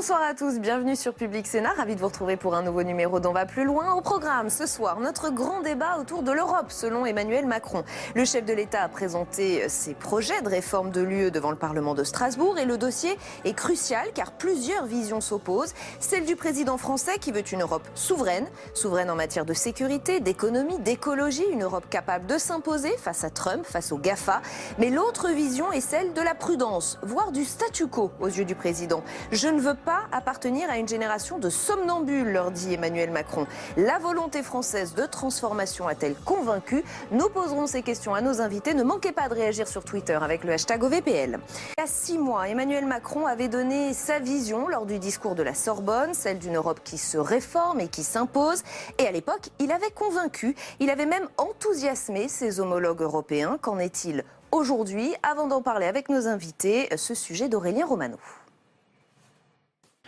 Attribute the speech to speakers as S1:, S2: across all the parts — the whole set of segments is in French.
S1: Bonsoir à tous, bienvenue sur Public Sénat, ravi de vous retrouver pour un nouveau numéro d'On va plus loin. Au programme ce soir, notre grand débat autour de l'Europe selon Emmanuel Macron. Le chef de l'État a présenté ses projets de réforme de l'UE devant le Parlement de Strasbourg et le dossier est crucial car plusieurs visions s'opposent. Celle du président français qui veut une Europe souveraine, souveraine en matière de sécurité, d'économie, d'écologie, une Europe capable de s'imposer face à Trump, face aux GAFA. Mais l'autre vision est celle de la prudence, voire du statu quo aux yeux du président. Je ne veux pas appartenir à une génération de somnambules, leur dit Emmanuel Macron. La volonté française de transformation a-t-elle convaincu? Nous poserons ces questions à nos invités. Ne manquez pas de réagir sur Twitter avec le hashtag OVPL. Il y a 6 mois, Emmanuel Macron avait donné sa vision lors du discours de la Sorbonne, celle d'une Europe qui se réforme et qui s'impose. Et à l'époque, il avait convaincu, il avait même enthousiasmé ses homologues européens. Qu'en est-il aujourd'hui? Avant d'en parler avec nos invités, ce sujet d'Aurélien Romano.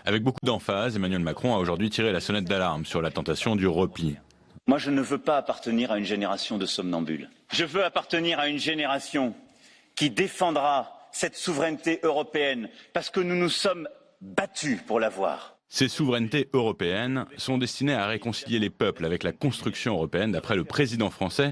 S2: Avec beaucoup d'emphase, Emmanuel Macron a aujourd'hui tiré la sonnette d'alarme sur la tentation du repli.
S3: Moi, je ne veux pas appartenir à une génération de somnambules. Je veux appartenir à une génération qui défendra cette souveraineté européenne parce que nous nous sommes battus pour l'avoir.
S2: Ces souverainetés européennes sont destinées à réconcilier les peuples avec la construction européenne, d'après le président français,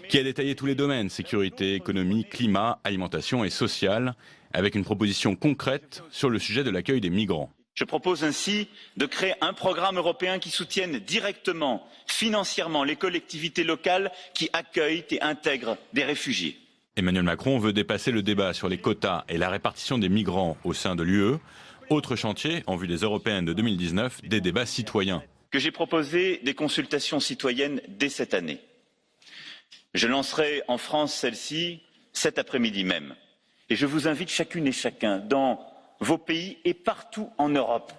S2: qui a détaillé tous les domaines, sécurité, économie, climat, alimentation et social, avec une proposition concrète sur le sujet de l'accueil des migrants.
S3: Je propose ainsi de créer un programme européen qui soutienne directement, financièrement, les collectivités locales qui accueillent et intègrent des réfugiés.
S2: Emmanuel Macron veut dépasser le débat sur les quotas et la répartition des migrants au sein de l'UE. Autre chantier, en vue des européennes de 2019, des débats citoyens.
S3: Que j'ai proposé des consultations citoyennes dès cette année. Je lancerai en France celle-ci cet après-midi même. Et je vous invite chacune et chacun dans vos pays et partout en Europe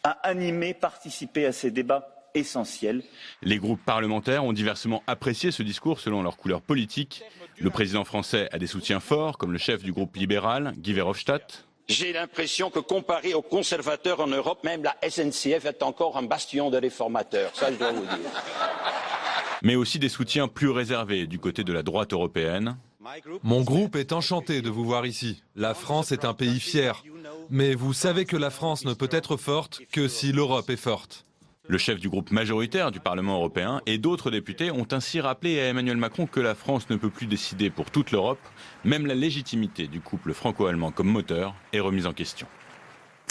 S3: à animer, participer à ces débats essentiels.
S2: Les groupes parlementaires ont diversement apprécié ce discours selon leur couleur politique. Le président français a des soutiens forts, comme le chef du groupe libéral, Guy Verhofstadt.
S4: J'ai l'impression que comparé aux conservateurs en Europe, même la SNCF est encore un bastion de réformateurs, ça je dois vous dire.
S2: Mais aussi des soutiens plus réservés du côté de la droite européenne.
S5: Mon groupe est enchanté de vous voir ici. La France est un pays fier. Mais vous savez que la France ne peut être forte que si l'Europe est forte.
S2: Le chef du groupe majoritaire du Parlement européen et d'autres députés ont ainsi rappelé à Emmanuel Macron que la France ne peut plus décider pour toute l'Europe. Même la légitimité du couple franco-allemand comme moteur est remise en question.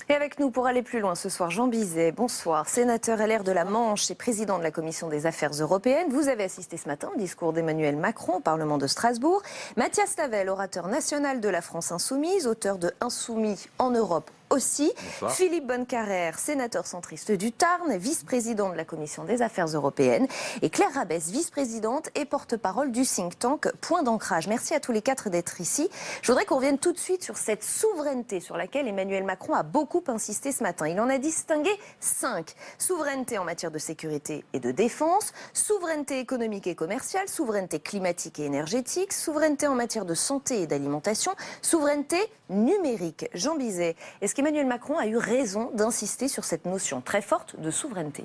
S1: Et avec nous pour aller plus loin ce soir, Jean Bizet, bonsoir, sénateur LR de la Manche et président de la Commission des Affaires européennes. Vous avez assisté ce matin au discours d'Emmanuel Macron au Parlement de Strasbourg. Mathias Tavel, orateur national de la France Insoumise, auteur de Insoumis en Europe aussi. Bonsoir. Philippe Bonnecarrère, sénateur centriste du Tarn, vice-président de la Commission des Affaires européennes. Et Claire Rabès, vice-présidente et porte-parole du think tank Point d'ancrage. Merci à tous les 4 d'être ici. Je voudrais qu'on revienne tout de suite sur cette souveraineté sur laquelle Emmanuel Macron a beaucoup insisté ce matin. Il en a distingué 5. Souveraineté en matière de sécurité et de défense, souveraineté économique et commerciale, souveraineté climatique et énergétique, souveraineté en matière de santé et d'alimentation, souveraineté numérique. Jean Bizet, est-ce qu'Emmanuel Macron a eu raison d'insister sur cette notion très forte de souveraineté?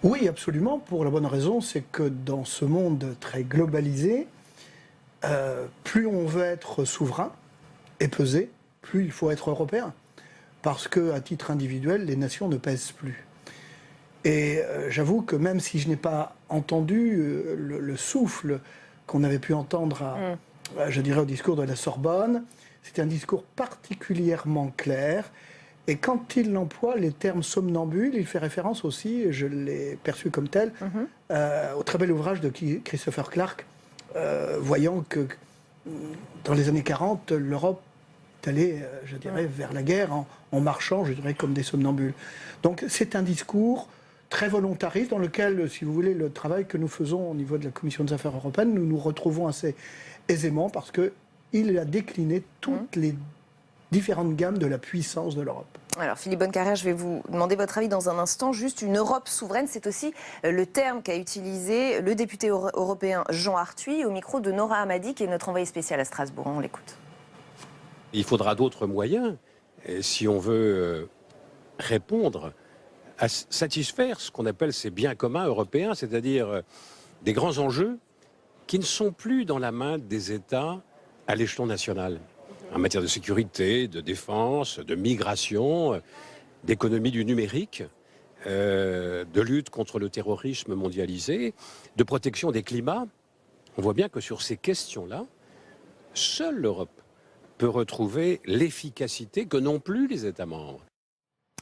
S6: Oui, absolument, pour la bonne raison, c'est que dans ce monde très globalisé, plus on veut être souverain et peser, plus il faut être européen. Parce qu'à titre individuel, les nations ne pèsent plus. Et j'avoue que même si je n'ai pas entendu le souffle qu'on avait pu entendre, je dirais, au discours de la Sorbonne, c'est un discours particulièrement clair. Et quand il emploie les termes somnambules, il fait référence aussi, je l'ai perçu comme tel, au très bel ouvrage de Christopher Clark, voyant que dans les années 40, l'Europe est allée, je dirais, vers la guerre en marchant, je dirais, comme des somnambules. Donc c'est un discours très volontariste dans lequel, si vous voulez, le travail que nous faisons au niveau de la Commission des Affaires européennes, nous nous retrouvons assez aisément parce qu'il a décliné toutes les différentes gammes de la puissance de l'Europe.
S1: Alors Philippe Bonnecarrère, je vais vous demander votre avis dans un instant. Juste une Europe souveraine, c'est aussi le terme qu'a utilisé le député européen Jean Arthuis au micro de Nora Hamadi, qui est notre envoyée spéciale à Strasbourg. On l'écoute.
S4: Il faudra d'autres moyens si on veut répondre à satisfaire ce qu'on appelle ces biens communs européens, c'est-à-dire des grands enjeux qui ne sont plus dans la main des États à l'échelon national. En matière de sécurité, de défense, de migration, d'économie du numérique, de lutte contre le terrorisme mondialisé, de protection des climats. On voit bien que sur ces questions-là, seule l'Europe peut retrouver l'efficacité que n'ont plus les États membres.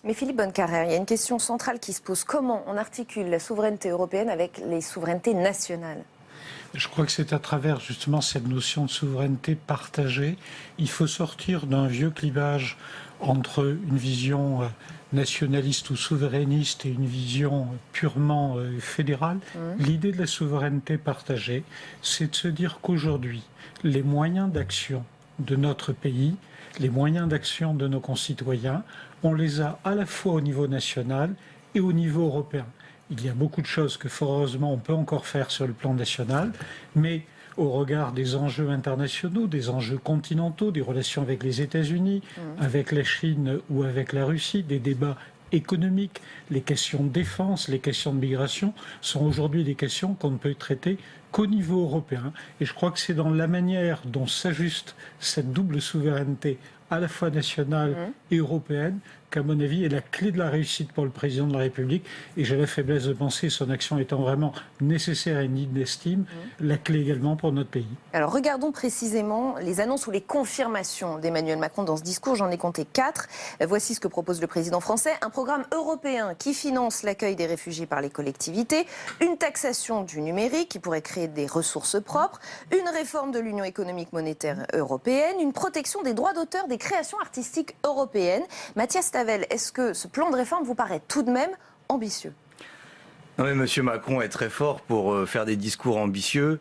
S1: Mais Philippe Bonnecarrère, il y a une question centrale qui se pose. Comment on articule la souveraineté européenne avec les souverainetés nationales ?
S7: Je crois que c'est à travers justement cette notion de souveraineté partagée. Il faut sortir d'un vieux clivage entre une vision nationaliste ou souverainiste et une vision purement fédérale. L'idée de la souveraineté partagée, c'est de se dire qu'aujourd'hui, les moyens d'action de notre pays, les moyens d'action de nos concitoyens, on les a à la fois au niveau national et au niveau européen. Il y a beaucoup de choses que, fort heureusement, on peut encore faire sur le plan national, mais au regard des enjeux internationaux, des enjeux continentaux, des relations avec les États-Unis, avec la Chine ou avec la Russie, des débats économiques, les questions de défense, les questions de migration sont aujourd'hui des questions qu'on ne peut traiter qu'au niveau européen. Et je crois que c'est dans la manière dont s'ajuste cette double souveraineté à la fois nationale et européenne qu'à mon avis est la clé de la réussite pour le président de la République. Et j'ai la faiblesse de penser, son action étant vraiment nécessaire et digne d'estime, la clé également pour notre pays.
S1: Alors regardons précisément les annonces ou les confirmations d'Emmanuel Macron dans ce discours. J'en ai compté 4. Voici ce que propose le président français. Un programme européen qui finance l'accueil des réfugiés par les collectivités, une taxation du numérique qui pourrait créer des ressources propres, une réforme de l'Union économique monétaire européenne, une protection des droits d'auteur des créations artistiques européennes. Mathias Tavel, est-ce que ce plan de réforme vous paraît tout de même ambitieux ?
S8: Non mais M. Macron est très fort pour faire des discours ambitieux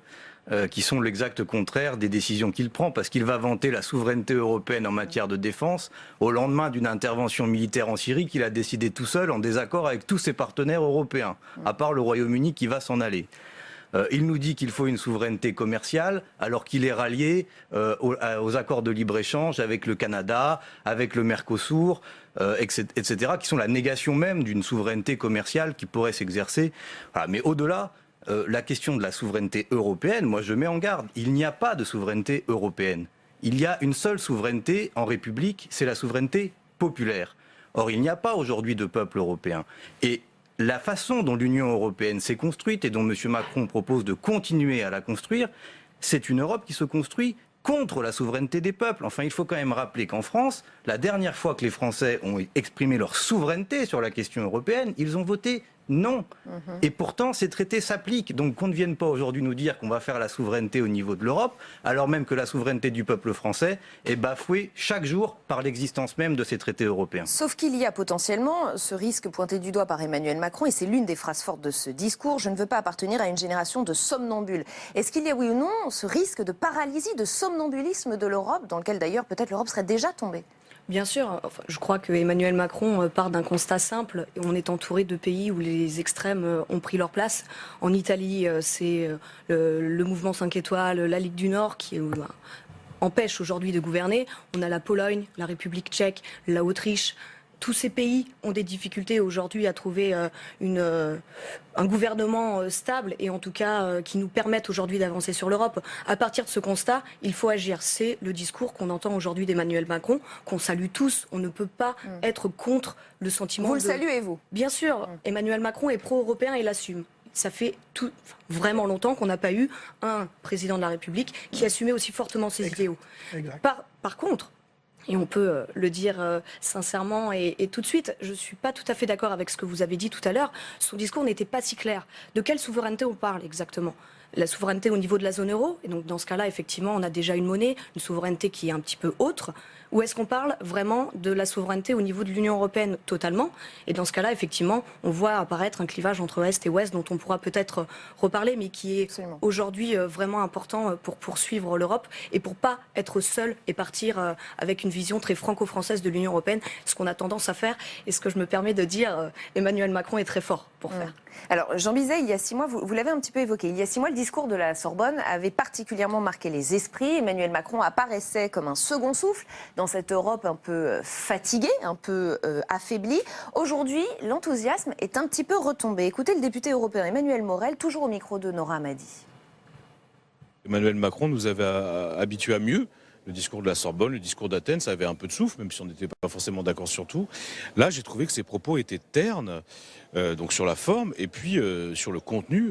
S8: qui sont l'exact contraire des décisions qu'il prend, parce qu'il va vanter la souveraineté européenne en matière de défense au lendemain d'une intervention militaire en Syrie qu'il a décidé tout seul en désaccord avec tous ses partenaires européens, à part le Royaume-Uni qui va s'en aller. Il nous dit qu'il faut une souveraineté commerciale alors qu'il est rallié aux accords de libre-échange avec le Canada, avec le Mercosur, etc., qui sont la négation même d'une souveraineté commerciale qui pourrait s'exercer. Voilà. Mais au-delà, la question de la souveraineté européenne, moi je mets en garde, il n'y a pas de souveraineté européenne. Il y a une seule souveraineté en République, c'est la souveraineté populaire. Or, il n'y a pas aujourd'hui de peuple européen. Et la façon dont l'Union européenne s'est construite et dont M. Macron propose de continuer à la construire, c'est une Europe qui se construit contre la souveraineté des peuples. Enfin, il faut quand même rappeler qu'en France, la dernière fois que les Français ont exprimé leur souveraineté sur la question européenne, ils ont voté non. Et pourtant, ces traités s'appliquent. Donc qu'on ne vienne pas aujourd'hui nous dire qu'on va faire la souveraineté au niveau de l'Europe, alors même que la souveraineté du peuple français est bafouée chaque jour par l'existence même de ces traités européens.
S1: Sauf qu'il y a potentiellement ce risque pointé du doigt par Emmanuel Macron, et c'est l'une des phrases fortes de ce discours, je ne veux pas appartenir à une génération de somnambules. Est-ce qu'il y a oui ou non ce risque de paralysie, de somnambulisme de l'Europe, dans lequel d'ailleurs peut-être l'Europe serait déjà tombée ?
S9: Bien sûr, enfin, je crois que Emmanuel Macron part d'un constat simple. On est entouré de pays où les extrêmes ont pris leur place. En Italie, c'est le mouvement 5 étoiles, la Ligue du Nord qui empêche aujourd'hui de gouverner. On a la Pologne, la République tchèque, la Autriche. Tous ces pays ont des difficultés aujourd'hui à trouver un gouvernement stable et en tout cas qui nous permettent aujourd'hui d'avancer sur l'Europe. À partir de ce constat, il faut agir. C'est le discours qu'on entend aujourd'hui d'Emmanuel Macron, qu'on salue tous. On ne peut pas être contre le sentiment.
S1: Vous le saluez, vous ?
S9: Bien sûr. Emmanuel Macron est pro-européen et l'assume. Ça fait vraiment longtemps qu'on n'a pas eu un président de la République qui assumait aussi fortement ses idéaux. Par contre, et on peut le dire sincèrement et tout de suite, je ne suis pas tout à fait d'accord avec ce que vous avez dit tout à l'heure. Son discours n'était pas si clair. De quelle souveraineté on parle exactement ? La souveraineté au niveau de la zone euro, et donc dans ce cas-là, effectivement, on a déjà une monnaie, une souveraineté qui est un petit peu autre. Ou est-ce qu'on parle vraiment de la souveraineté au niveau de l'Union européenne totalement ? Et dans ce cas-là, effectivement, on voit apparaître un clivage entre Est et Ouest dont on pourra peut-être reparler, mais qui est aujourd'hui vraiment important pour poursuivre l'Europe et pour pas être seul et partir avec une vision très franco-française de l'Union européenne, ce qu'on a tendance à faire et ce que je me permets de dire, Emmanuel Macron est très fort pour faire.
S1: Alors, Jean Bizet, il y a 6 mois, vous l'avez un petit peu évoqué, il y a 6 mois, le discours de la Sorbonne avait particulièrement marqué les esprits. Emmanuel Macron apparaissait comme un second souffle dans cette Europe un peu fatiguée, un peu affaiblie. Aujourd'hui, l'enthousiasme est un petit peu retombé. Écoutez le député européen Emmanuel Morel, toujours au micro de Nora Madi.
S10: Emmanuel Macron nous avait habitués à mieux. le discours de la Sorbonne, le discours d'Athènes, ça avait un peu de souffle, même si on n'était pas forcément d'accord sur tout. Là, j'ai trouvé que ses propos étaient ternes, donc sur la forme, et puis sur le contenu,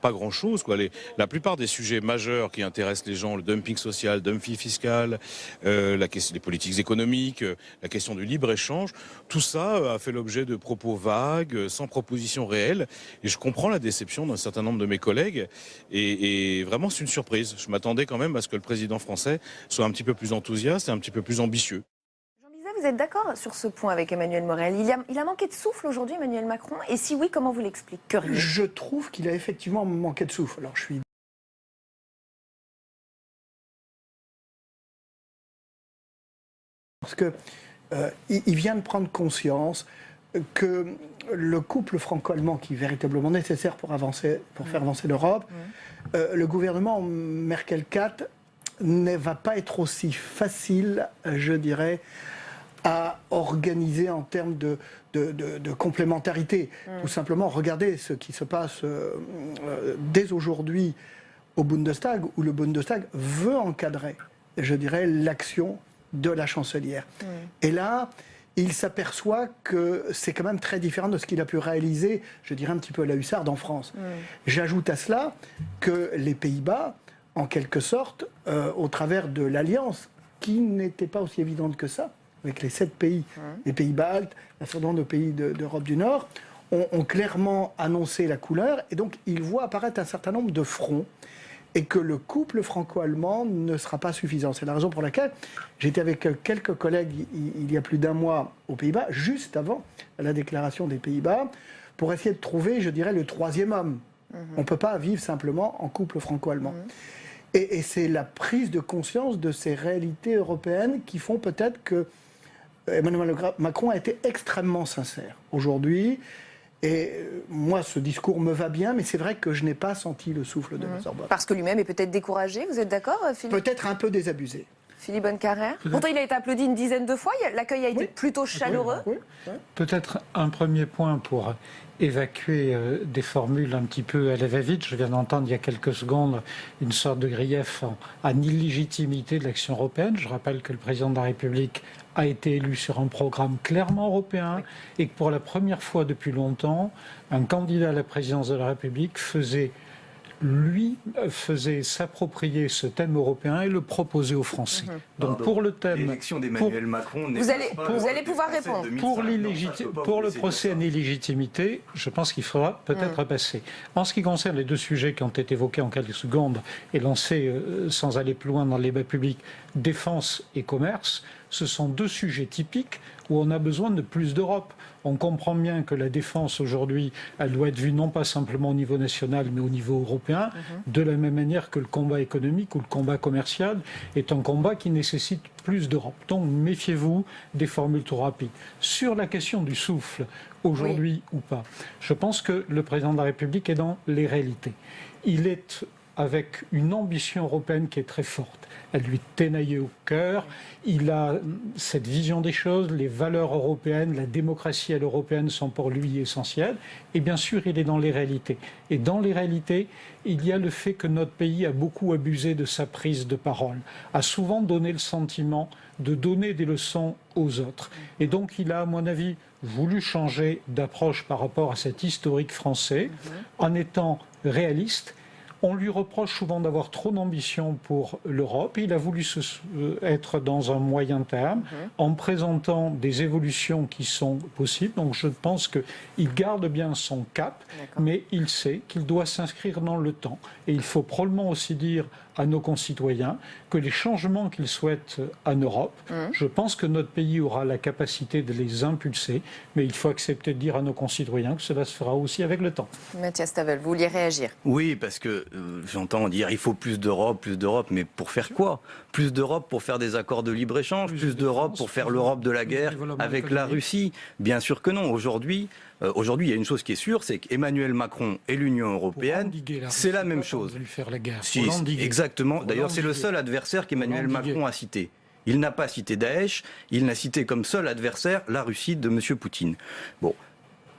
S10: pas grand-chose, quoi. La plupart des sujets majeurs qui intéressent les gens, le dumping social, le dumping fiscal, la question des politiques économiques, la question du libre-échange, tout ça a fait l'objet de propos vagues, sans proposition réelle, et je comprends la déception d'un certain nombre de mes collègues, et vraiment c'est une surprise. Je m'attendais quand même à ce que le président français soit un petit peu plus enthousiaste et un petit peu plus ambitieux.
S1: Vous êtes d'accord sur ce point avec Emmanuel Morel? Il a manqué de souffle aujourd'hui, Emmanuel Macron? Et si oui, comment vous l'expliqueriez?
S6: Je trouve qu'il a effectivement manqué de souffle. Alors, je suis... Parce que il vient de prendre conscience que le couple franco-allemand qui est véritablement nécessaire pour faire avancer l'Europe, le gouvernement Merkel 4 ne va pas être aussi facile, je dirais, à organiser en termes de complémentarité. Tout simplement, regardez ce qui se passe dès aujourd'hui au Bundestag, où le Bundestag veut encadrer, je dirais, l'action de la chancelière. Et là, il s'aperçoit que c'est quand même très différent de ce qu'il a pu réaliser, je dirais un petit peu à la hussarde en France. J'ajoute à cela que les Pays-Bas, en quelque sorte, au travers de l'Alliance, qui n'était pas aussi évidente que ça, avec les 7 pays, les pays baltes, un certain nombre de pays d'Europe du Nord, ont clairement annoncé la couleur, et donc ils voient apparaître un certain nombre de fronts, et que le couple franco-allemand ne sera pas suffisant. C'est la raison pour laquelle j'étais avec quelques collègues il y a plus d'un mois aux Pays-Bas, juste avant la déclaration des Pays-Bas, pour essayer de trouver, je dirais, le troisième homme. On ne peut pas vivre simplement en couple franco-allemand. Et c'est la prise de conscience de ces réalités européennes qui font peut-être que Emmanuel Macron a été extrêmement sincère aujourd'hui. Et moi, ce discours me va bien, mais c'est vrai que je n'ai pas senti le souffle de la Sorbonne.
S1: Parce que lui-même est peut-être découragé, vous êtes d'accord, Philippe?
S6: Peut-être un peu désabusé.
S1: Philippe Bonnecarrère. Pourtant, il a été applaudi une dizaine de fois, l'accueil a été plutôt chaleureux.
S7: Peut-être un premier point pour évacuer des formules un petit peu à la va-vite. Je viens d'entendre il y a quelques secondes une sorte de grief en illégitimité de l'action européenne. Je rappelle que le président de la République a été élu sur un programme clairement européen et que pour la première fois depuis longtemps, un candidat à la présidence de la République faisait s'approprier ce thème européen et le proposer aux Français. Donc pour le thème...
S8: L'élection d'Emmanuel Macron...
S1: Vous allez pouvoir répondre.
S7: Pour le procès en illégitimité, je pense qu'il faudra peut-être passer. En ce qui concerne les deux sujets qui ont été évoqués en quelques secondes et lancés sans aller plus loin dans le débat public, défense et commerce, ce sont deux sujets typiques où on a besoin de plus d'Europe. On comprend bien que la défense aujourd'hui, elle doit être vue non pas simplement au niveau national, mais au niveau européen, de la même manière que le combat économique ou le combat commercial est un combat qui nécessite plus d'Europe. Donc méfiez-vous des formules trop rapides. Sur la question du souffle, aujourd'hui ou pas, je pense que le président de la République est dans les réalités. Il est avec une ambition européenne qui est très forte. Elle lui ténaillait au cœur. Il a cette vision des choses, les valeurs européennes, la démocratie à l'européenne sont pour lui essentielles. Et bien sûr, il est dans les réalités. Et dans les réalités, il y a le fait que notre pays a beaucoup abusé de sa prise de parole, a souvent donné le sentiment de donner des leçons aux autres. Et donc, il a, à mon avis, voulu changer d'approche par rapport à cet historique français, en étant réaliste. On lui reproche souvent d'avoir trop d'ambition pour l'Europe. Il a voulu être dans un moyen terme en présentant des évolutions qui sont possibles. Donc je pense qu'il garde bien son cap, mais il sait qu'il doit s'inscrire dans le temps. Et il faut probablement aussi dire à nos concitoyens que les changements qu'ils souhaitent en Europe, je pense que notre pays aura la capacité de les impulser, mais il faut accepter de dire à nos concitoyens que cela se fera aussi avec le temps.
S1: Mathias Tavel, vous vouliez réagir?
S8: Oui, parce que j'entends dire il faut plus d'Europe, mais pour faire quoi? Plus d'Europe pour faire des accords de libre-échange, plus d'Europe pour faire l'Europe de la guerre avec la Russie? Bien sûr que non. Aujourd'hui, il y a une chose qui est sûre, c'est qu'Emmanuel Macron et l'Union européenne, c'est la même chose.
S7: Lui faire la guerre.
S8: Si, exactement. D'ailleurs, c'est le seul adversaire qu'Emmanuel Macron a cité. Il n'a pas cité Daesh, il n'a cité comme seul adversaire la Russie de M. Poutine. Bon.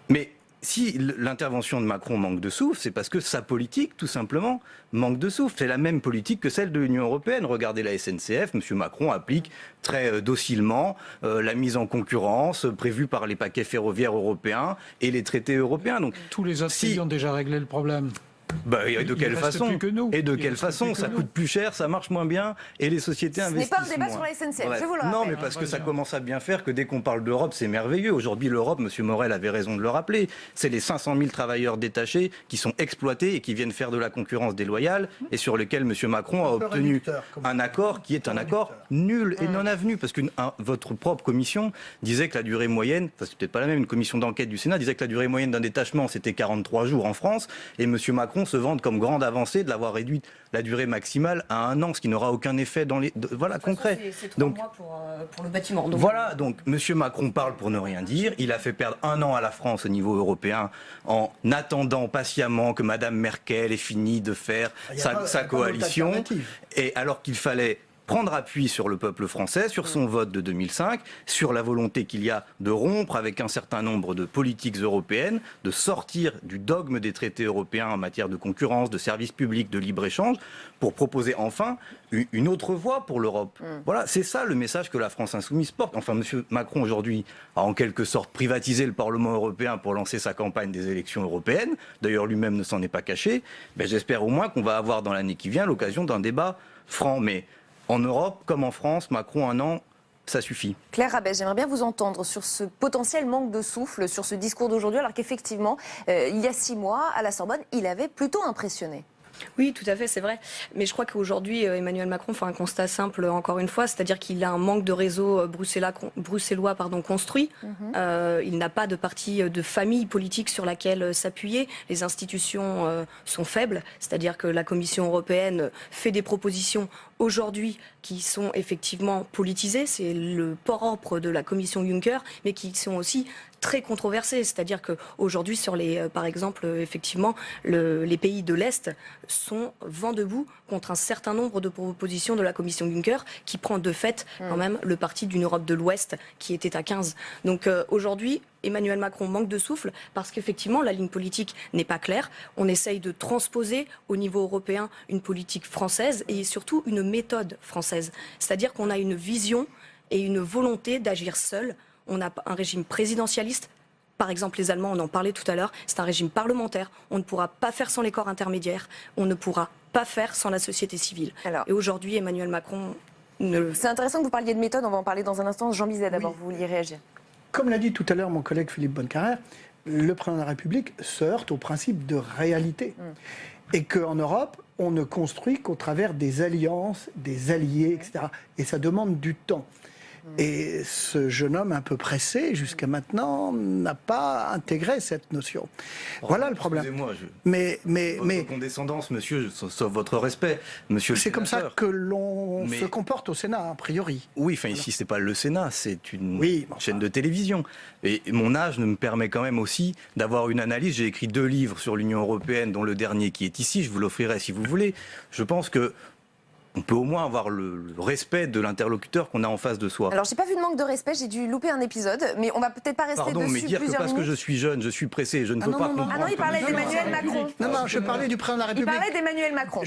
S8: Mais si l'intervention de Macron manque de souffle, c'est parce que sa politique, tout simplement, manque de souffle. C'est la même politique que celle de l'Union européenne. Regardez la SNCF, M. Macron applique très docilement la mise en concurrence prévue par les paquets ferroviaires européens et les traités européens. Donc,
S7: tous les autres pays ont déjà réglé le problème.
S8: Et de quelle façon ? Et de quelle façon ? Ça coûte plus cher, ça marche moins bien et les sociétés investissent moins.
S1: Ce n'est pas un débat sur la SNCF, je vous le rappelle.
S8: Non, mais parce que ça commence à bien faire que dès qu'on parle d'Europe, c'est merveilleux. Aujourd'hui, l'Europe, M. Morel avait raison de le rappeler, c'est les 500 000 travailleurs détachés qui sont exploités et qui viennent faire de la concurrence déloyale et sur lequel M. Macron a obtenu un accord qui est un accord nul et non avenu. Parce que votre propre commission disait que la durée moyenne, c'est peut-être pas la même, une commission d'enquête du Sénat disait que la durée moyenne d'un détachement, c'était 43 jours en France et M. Macron se vante comme grande avancée de l'avoir réduite la durée maximale à 1 an, ce qui n'aura aucun effet dans les concret.
S9: C'est 3 mois pour le bâtiment. Donc...
S8: Voilà, donc M. Macron parle pour ne rien dire. Il a fait perdre 1 an à la France au niveau européen en attendant patiemment que Mme Merkel ait fini de faire sa coalition. Et alors qu'il fallait prendre appui sur le peuple français, sur son vote de 2005, sur la volonté qu'il y a de rompre avec un certain nombre de politiques européennes, de sortir du dogme des traités européens en matière de concurrence, de services publics, de libre-échange, pour proposer enfin une autre voie pour l'Europe. Voilà, c'est ça le message que la France insoumise porte. Enfin, M. Macron, aujourd'hui, a en quelque sorte privatisé le Parlement européen pour lancer sa campagne des élections européennes. D'ailleurs, lui-même ne s'en est pas caché. J'espère au moins qu'on va avoir dans l'année qui vient l'occasion d'un débat franc. Mais en Europe, comme en France, Macron, 1 an, ça suffit.
S1: Claire Rabès, j'aimerais bien vous entendre sur ce potentiel manque de souffle, sur ce discours d'aujourd'hui, alors qu'effectivement, il y a 6 mois, à la Sorbonne, il avait plutôt impressionné.
S9: Oui, tout à fait, c'est vrai. Mais je crois qu'aujourd'hui, Emmanuel Macron fait un constat simple, encore une fois, c'est-à-dire qu'il a un manque de réseau bruxellois construit. Il n'a pas de parti de famille politique sur laquelle s'appuyer. Les institutions sont faibles, c'est-à-dire que la Commission européenne fait des propositions aujourd'hui qui sont effectivement politisées. C'est le propre de la Commission Juncker, mais qui sont aussi très controversées. C'est-à-dire qu'aujourd'hui, sur par exemple, effectivement, les pays de l'Est sont vent debout contre un certain nombre de propositions de la Commission Juncker qui prend de fait quand même le parti d'une Europe de l'Ouest qui était à 15. Donc aujourd'hui, Emmanuel Macron manque de souffle parce qu'effectivement la ligne politique n'est pas claire. On essaye de transposer au niveau européen une politique française et surtout une méthode française. C'est-à-dire qu'on a une vision et une volonté d'agir seul. On a un régime présidentialiste. Par exemple, les Allemands, on en parlait tout à l'heure, c'est un régime parlementaire. On ne pourra pas faire sans les corps intermédiaires. On ne pourra pas faire sans la société civile. Et aujourd'hui, Emmanuel Macron...
S1: C'est intéressant que vous parliez de méthode, on va en parler dans un instant. Jean Bizet, d'abord, vous vouliez réagir.
S6: Comme l'a dit tout à l'heure mon collègue Philippe Bonnecarrère, le président de la République se heurte au principe de réalité. Et qu'en Europe, on ne construit qu'au travers des alliances, des alliés, etc. Et ça demande du temps. Et ce jeune homme un peu pressé, jusqu'à maintenant, n'a pas intégré cette notion. Voilà le problème.
S8: Excusez-moi, votre condescendance, monsieur, sauf votre respect, monsieur le
S6: C'est comme ça
S8: sénateur.
S6: que l'on se comporte au Sénat, a priori.
S8: Oui, enfin ici, c'est pas le Sénat, c'est une chaîne de télévision. Et mon âge ne me permet quand même aussi d'avoir une analyse. J'ai écrit 2 livres sur l'Union européenne, dont le dernier qui est ici, je vous l'offrirai si vous voulez. Je pense que on peut au moins avoir le respect de l'interlocuteur qu'on a en face de soi.
S1: Alors, j'ai pas vu de manque de respect, j'ai dû louper un épisode, mais on va peut-être pas rester dessus plusieurs minutes.
S8: Mais dire que parce que je suis jeune, je suis pressé, je ne veux pas comprendre.
S1: Ah non, il parlait d'Emmanuel Macron.
S6: Non, je parlais du président de la République.
S1: Il parlait d'Emmanuel Macron.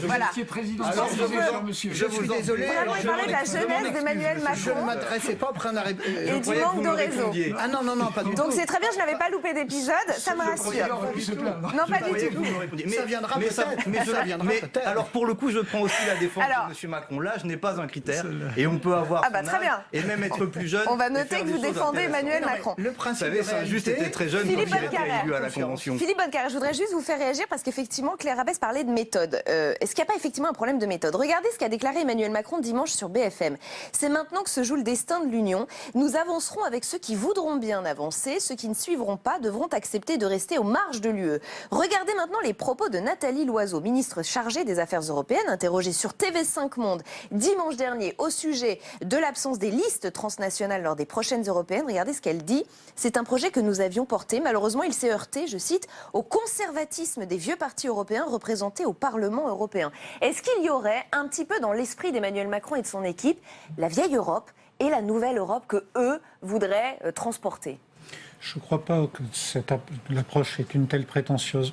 S6: Voilà.
S7: Je
S6: suis désolé.
S1: Vraiment, il parlait de la jeunesse d'Emmanuel Macron.
S6: Je ne m'adressais pas au président de la République.
S1: Et du manque de réseau.
S6: Ah non, pas du tout.
S1: Donc c'est très bien, je n'avais pas loupé d'épisode, ça me rassure. Non, pas du tout.
S6: Ça viendra peut-être.
S8: Alors pour le coup, je prends aussi la défense de M. Macron. L'âge n'est pas un critère et on peut avoir
S1: très bien.
S8: Et même être plus jeune.
S1: On va noter que vous défendez Emmanuel Macron.
S6: Le principe,
S8: vous savez, Saint-Just était très jeune quand il a été élu à la Convention.
S1: Philippe Bonnecarrère, je voudrais juste vous faire réagir parce qu'effectivement, Claire Rabès parlait de méthode. Est-ce qu'il n'y a pas effectivement un problème de méthode? Regardez ce qu'a déclaré Emmanuel Macron dimanche sur BFM. C'est maintenant que se joue le destin de l'Union. Nous avancerons avec ceux qui voudront bien avancer. Ceux qui ne suivront pas devront accepter de rester aux marges de l'UE. Regardez maintenant les propos de Nathalie Loiseau, ministre chargée des Affaires européennes, interrogée sur TV5 Monde dimanche dernier au sujet de l'absence des listes transnationales lors des prochaines européennes. Regardez ce qu'elle dit. C'est un projet que nous avions porté. Malheureusement, il s'est heurté, je cite, au conservatisme des vieux partis européens représentés au Parlement européen. Est-ce qu'il y aurait un petit peu dans l'esprit d'Emmanuel Macron et de son équipe la vieille Europe et la nouvelle Europe que eux voudraient transporter ?
S7: Je ne crois pas que l'approche est une telle prétention.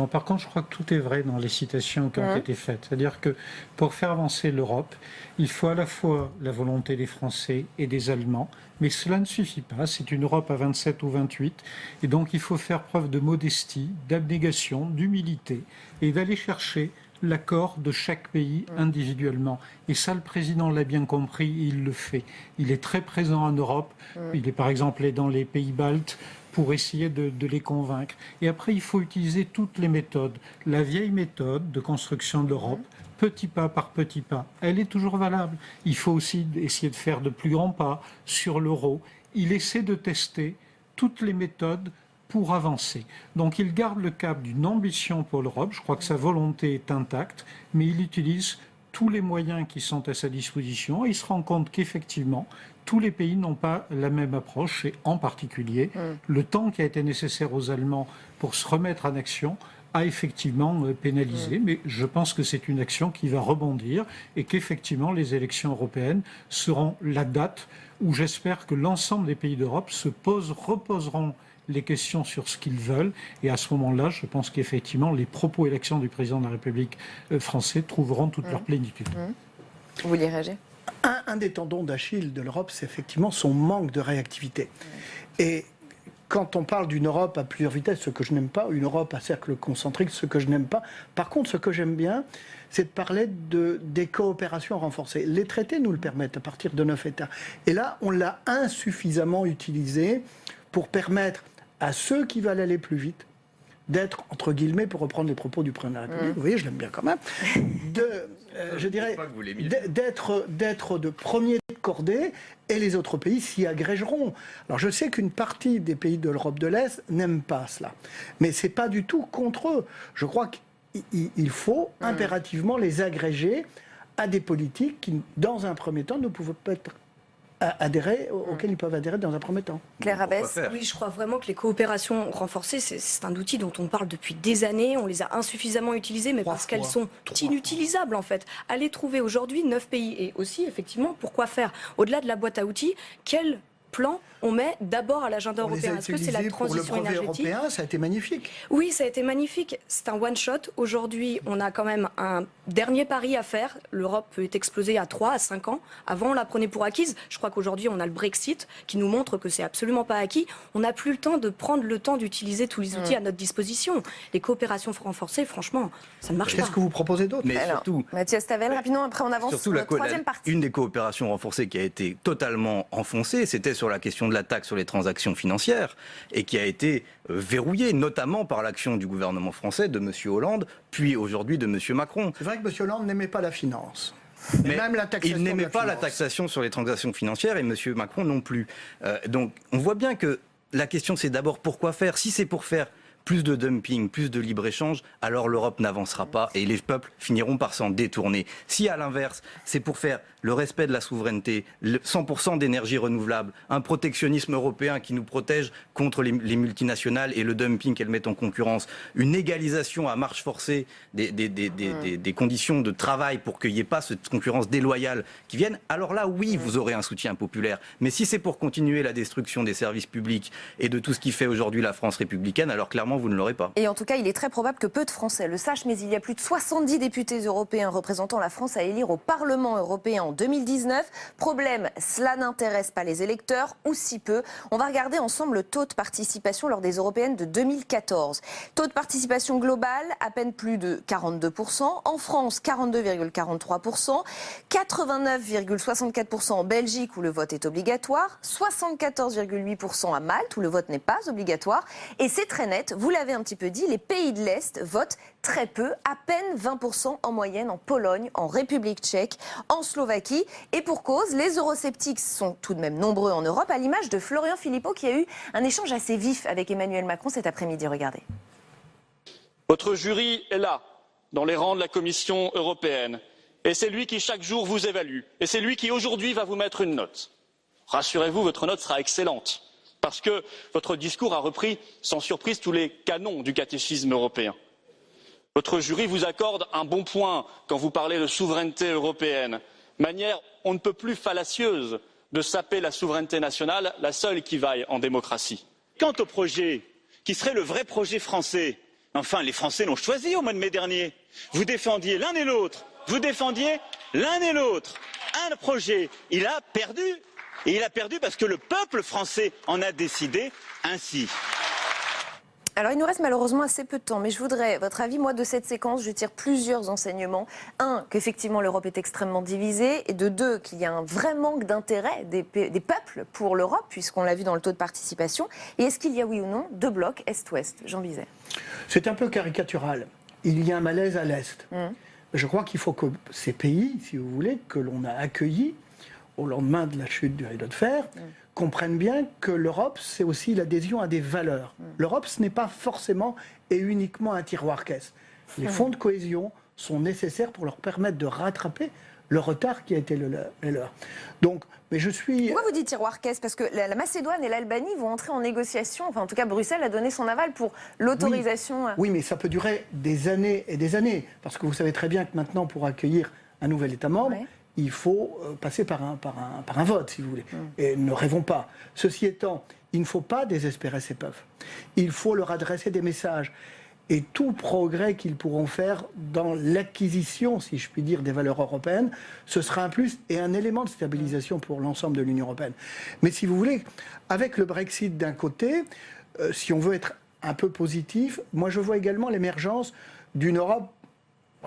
S7: Par contre, je crois que tout est vrai dans les citations qui ont été faites. C'est-à-dire que pour faire avancer l'Europe, il faut à la fois la volonté des Français et des Allemands, mais cela ne suffit pas. C'est une Europe à 27 ou 28, et donc il faut faire preuve de modestie, d'abnégation, d'humilité, et d'aller chercher l'accord de chaque pays individuellement. Et ça, le président l'a bien compris, il le fait. Il est très présent en Europe. Il est par exemple allé dans les pays baltes pour essayer de les convaincre. Et après, il faut utiliser toutes les méthodes. La vieille méthode de construction de l'Europe, petit pas par petit pas, elle est toujours valable. Il faut aussi essayer de faire de plus grands pas sur l'euro. Il essaie de tester toutes les méthodes pour avancer. Donc il garde le cap d'une ambition pour l'Europe, je crois que sa volonté est intacte, mais il utilise tous les moyens qui sont à sa disposition et il se rend compte qu'effectivement, tous les pays n'ont pas la même approche et en particulier, le temps qui a été nécessaire aux Allemands pour se remettre en action a effectivement pénalisé, mais je pense que c'est une action qui va rebondir et qu'effectivement les élections européennes seront la date où j'espère que l'ensemble des pays d'Europe reposeront les questions sur ce qu'ils veulent. Et à ce moment-là, je pense qu'effectivement, les propos et l'action du président de la République français trouveront toute leur plénitude.
S1: Vous voulez réagir ?
S6: Un des tendons d'Achille de l'Europe, c'est effectivement son manque de réactivité. Et quand on parle d'une Europe à plusieurs vitesses, ce que je n'aime pas, une Europe à cercle concentrique, ce que je n'aime pas. Par contre, ce que j'aime bien, c'est de parler des coopérations renforcées. Les traités nous le permettent à partir de 9 États. Et là, on l'a insuffisamment utilisé pour permettre à ceux qui veulent aller plus vite d'être, entre guillemets, pour reprendre les propos du président de la République, vous voyez, je l'aime bien quand même, je dirais, d'être de premier de cordée, et les autres pays s'y agrégeront. Alors je sais qu'une partie des pays de l'Europe de l'Est n'aiment pas cela, mais c'est pas du tout contre eux. Je crois qu'il faut impérativement les agréger à des politiques qui, dans un premier temps, ne pouvaient pas être auxquels ils peuvent adhérer dans un premier temps.
S1: Claire Abès.
S9: Oui, je crois vraiment que les coopérations renforcées, c'est un outil dont on parle depuis des années. On les a insuffisamment utilisées, mais parce qu'elles sont inutilisables en fait. Aller trouver aujourd'hui 9 pays et aussi, effectivement, pourquoi faire au-delà de la boîte à outils, quel plan on met d'abord à l'agenda européen? Est-ce que c'est la transition énergétique
S6: européen, ça a été magnifique.
S9: Oui, ça a été magnifique. C'est un one-shot. Aujourd'hui, on a quand même un dernier pari à faire. L'Europe peut exploser à 3 à 5 ans. Avant, on la prenait pour acquise. Je crois qu'aujourd'hui, on a le Brexit qui nous montre que c'est absolument pas acquis. On n'a plus le temps de prendre le temps d'utiliser tous les outils à notre disposition. Les coopérations renforcées, franchement, ça ne marche pas.
S6: Qu'est-ce que vous proposez d'autre?
S8: Mais surtout,
S1: Mathias Tavel, rapidement, après on avance sur la troisième partie.
S8: Une des coopérations renforcées qui a été totalement enfoncée, c'était sur la question de la taxe sur les transactions financières et qui a été verrouillée, notamment par l'action du gouvernement français, de M. Hollande, puis aujourd'hui de M. Macron.
S6: C'est vrai que M. Hollande n'aimait pas la finance.
S8: Mais
S6: même la taxation
S8: il n'aimait pas la taxation sur les transactions financières et M. Macron non plus. Donc on voit bien que la question c'est d'abord pourquoi faire. Si c'est pour faire plus de dumping, plus de libre-échange, alors l'Europe n'avancera pas et les peuples finiront par s'en détourner. Si à l'inverse, c'est pour faire le respect de la souveraineté, 100% d'énergie renouvelable, un protectionnisme européen qui nous protège contre les multinationales et le dumping qu'elles mettent en concurrence, une égalisation à marche forcée des conditions de travail pour qu'il n'y ait pas cette concurrence déloyale qui vienne, alors là, oui, vous aurez un soutien populaire. Mais si c'est pour continuer la destruction des services publics et de tout ce qui fait aujourd'hui la France républicaine, alors clairement, vous ne l'aurez pas.
S1: Et en tout cas, il est très probable que peu de Français le sachent, mais il y a plus de 70 députés européens représentant la France à élire au Parlement européen en 2019. Problème, cela n'intéresse pas les électeurs, ou si peu. On va regarder ensemble le taux de participation lors des européennes de 2014. Taux de participation global, à peine plus de 42%. En France, 42,43%. 89,64% en Belgique, où le vote est obligatoire. 74,8% à Malte, où le vote n'est pas obligatoire. Et c'est très net, vous l'avez un petit peu dit, les pays de l'Est votent très peu, à peine 20% en moyenne en Pologne, en République tchèque, en Slovaquie. Et pour cause, les eurosceptiques sont tout de même nombreux en Europe, à l'image de Florian Philippot qui a eu un échange assez vif avec Emmanuel Macron cet après-midi. Regardez.
S11: Votre jury est là, dans les rangs de la Commission européenne. Et c'est lui qui chaque jour vous évalue. Et c'est lui qui aujourd'hui va vous mettre une note. Rassurez-vous, votre note sera excellente. Parce que votre discours a repris sans surprise tous les canons du catéchisme européen. Votre jury vous accorde un bon point quand vous parlez de souveraineté européenne, manière on ne peut plus fallacieuse de saper la souveraineté nationale, la seule qui vaille en démocratie.
S3: Quant au projet, qui serait le vrai projet français, enfin, les Français l'ont choisi au mois de mai dernier. Vous défendiez l'un et l'autre. Vous défendiez l'un et l'autre. Un projet. Il a perdu. Et il a perdu parce que le peuple français en a décidé ainsi.
S1: Alors, il nous reste malheureusement assez peu de temps, mais je voudrais votre avis. Moi, de cette séquence, je tire plusieurs enseignements. Un, qu'effectivement l'Europe est extrêmement divisée, et de deux, qu'il y a un vrai manque d'intérêt des peuples pour l'Europe, puisqu'on l'a vu dans le taux de participation. Et est-ce qu'il y a, oui ou non, deux blocs Est-Ouest? Jean Bizet.
S6: C'est un peu caricatural. Il y a un malaise à l'Est. Je crois qu'il faut que ces pays, si vous voulez, que l'on a accueillis au lendemain de la chute du rideau de fer, comprennent bien que l'Europe, c'est aussi l'adhésion à des valeurs. L'Europe, ce n'est pas forcément et uniquement un tiroir caisse. Les fonds de cohésion sont nécessaires pour leur permettre de rattraper le retard qui a été le leur. Donc, mais je suis...
S1: Pourquoi vous dites tiroir caisse? Parce que la Macédoine et l'Albanie vont entrer en négociation. Enfin, en tout cas, Bruxelles a donné son aval pour l'autorisation.
S6: Oui, mais ça peut durer des années et des années. Parce que vous savez très bien que maintenant, pour accueillir un nouvel État membre, il faut passer par un vote, si vous voulez. Et ne rêvons pas. Ceci étant, il ne faut pas désespérer ces peuples. Il faut leur adresser des messages. Et tout progrès qu'ils pourront faire dans l'acquisition, si je puis dire, des valeurs européennes, ce sera un plus et un élément de stabilisation pour l'ensemble de l'Union européenne. Mais si vous voulez, avec le Brexit d'un côté, si on veut être un peu positif, moi je vois également l'émergence d'une Europe,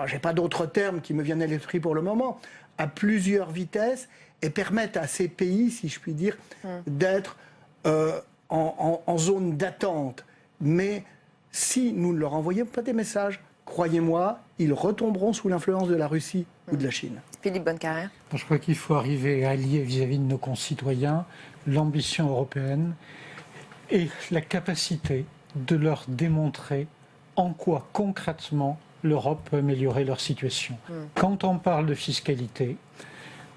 S6: je n'ai pas d'autres termes qui me viennent à l'esprit pour le moment, à plusieurs vitesses et permettre à ces pays, si je puis dire, d'être en zone d'attente. Mais si nous ne leur envoyons pas des messages, croyez-moi, ils retomberont sous l'influence de la Russie ou de la Chine.
S1: Philippe Bonnecarrère.
S7: Je crois qu'il faut arriver à allier vis-à-vis de nos concitoyens l'ambition européenne et la capacité de leur démontrer en quoi concrètement l'Europe peut améliorer leur situation. Quand on parle de fiscalité,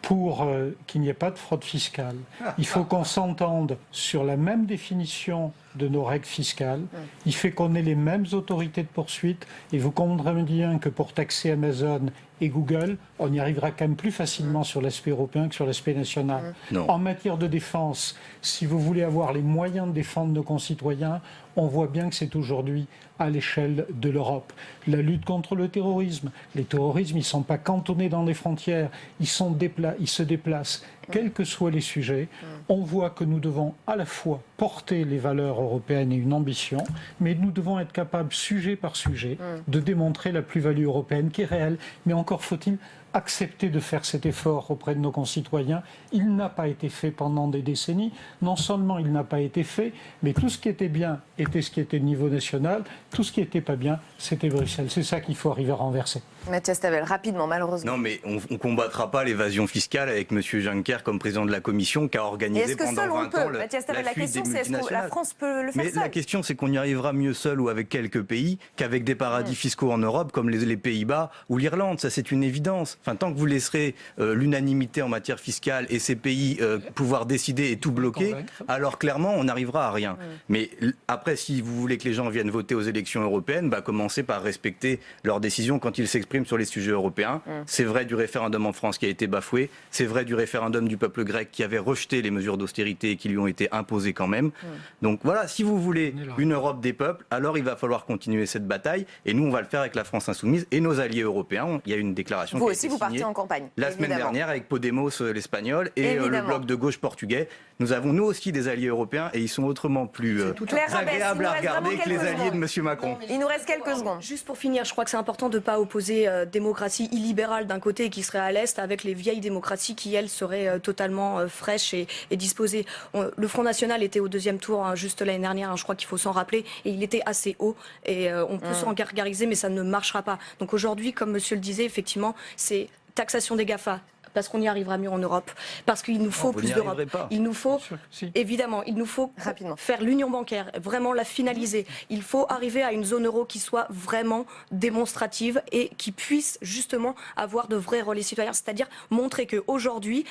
S7: pour qu'il n'y ait pas de fraude fiscale, il faut qu'on s'entende sur la même définition de nos règles fiscales. Il fait qu'on ait les mêmes autorités de poursuite. Et vous comprendrez bien que pour taxer Amazon et Google, on y arrivera quand même plus facilement sur l'aspect européen que sur l'aspect national. En matière de défense, si vous voulez avoir les moyens de défendre nos concitoyens, on voit bien que c'est aujourd'hui à l'échelle de l'Europe. La lutte contre le terrorisme, les terrorismes, ils ne sont pas cantonnés dans les frontières, ils se déplacent, quels que soient les sujets. On voit que nous devons à la fois porter les valeurs européennes et une ambition, mais nous devons être capables, sujet par sujet, de démontrer la plus-value européenne qui est réelle. Mais encore faut-il accepter de faire cet effort auprès de nos concitoyens. Il n'a pas été fait pendant des décennies. Non seulement il n'a pas été fait, mais tout ce qui était bien était ce qui était de niveau national. Tout ce qui n'était pas bien, c'était Bruxelles. C'est ça qu'il faut arriver à renverser.
S1: Mathias Tavel, rapidement, malheureusement.
S8: Non, mais on ne combattra pas l'évasion fiscale avec M. Juncker comme président de la Commission qui a organisé pendant 20 ans la fuite des multinationales.
S1: Est-ce que la France peut le faire seule?
S8: La question, c'est qu'on y arrivera mieux seul ou avec quelques pays qu'avec des paradis fiscaux en Europe comme les Pays-Bas ou l'Irlande. Ça, c'est une évidence. Enfin, tant que vous laisserez l'unanimité en matière fiscale et ces pays pouvoir décider et tout bloquer, alors clairement, on n'arrivera à rien. Mais après, si vous voulez que les gens viennent voter aux élections européennes, commencez par respecter leurs décisions quand ils s'expriment sur les sujets européens. C'est vrai du référendum en France qui a été bafoué. C'est vrai du référendum du peuple grec qui avait rejeté les mesures d'austérité qui lui ont été imposées quand même. Donc voilà, si vous voulez une Europe des peuples, alors il va falloir continuer cette bataille. Et nous, on va le faire avec la France insoumise et nos alliés européens. Il y a une déclaration qui a été signée.
S1: Vous aussi, vous partez en campagne.
S8: La semaine dernière avec Podemos, l'espagnol, et le bloc de gauche portugais. Nous avons nous aussi des alliés européens et ils sont autrement plus agréables à regarder que les alliés de M. Macron.
S1: Il nous reste quelques secondes.
S9: Juste pour finir, je crois que c'est important de ne pas opposer démocratie illibérale d'un côté qui serait à l'Est avec les vieilles démocraties qui, elles, seraient totalement fraîches et disposées. Le Front National était au deuxième tour juste l'année dernière, je crois qu'il faut s'en rappeler, et il était assez haut. Et on peut s'en gargariser, mais ça ne marchera pas. Donc aujourd'hui, comme monsieur le disait, effectivement, c'est taxation des GAFA. Parce qu'on y arrivera mieux en Europe, parce qu'il nous faut plus d'Europe. Il nous faut, évidemment, il nous faut rapidement faire l'union bancaire, vraiment la finaliser. Il faut arriver à une zone euro qui soit vraiment démonstrative et qui puisse justement avoir de vrais relais citoyens, c'est-à-dire montrer qu'aujourd'hui,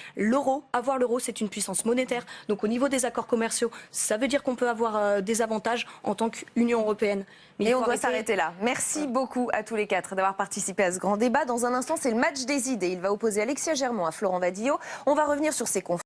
S9: avoir l'euro, c'est une puissance monétaire. Donc au niveau des accords commerciaux, ça veut dire qu'on peut avoir des avantages en tant qu'Union européenne.
S1: Et on doit s'arrêter là. Merci beaucoup à tous les quatre d'avoir participé à ce grand débat. Dans un instant, c'est le match des idées. Il va opposer Alexia Germont à Florent Badillo. On va revenir sur ces conflits.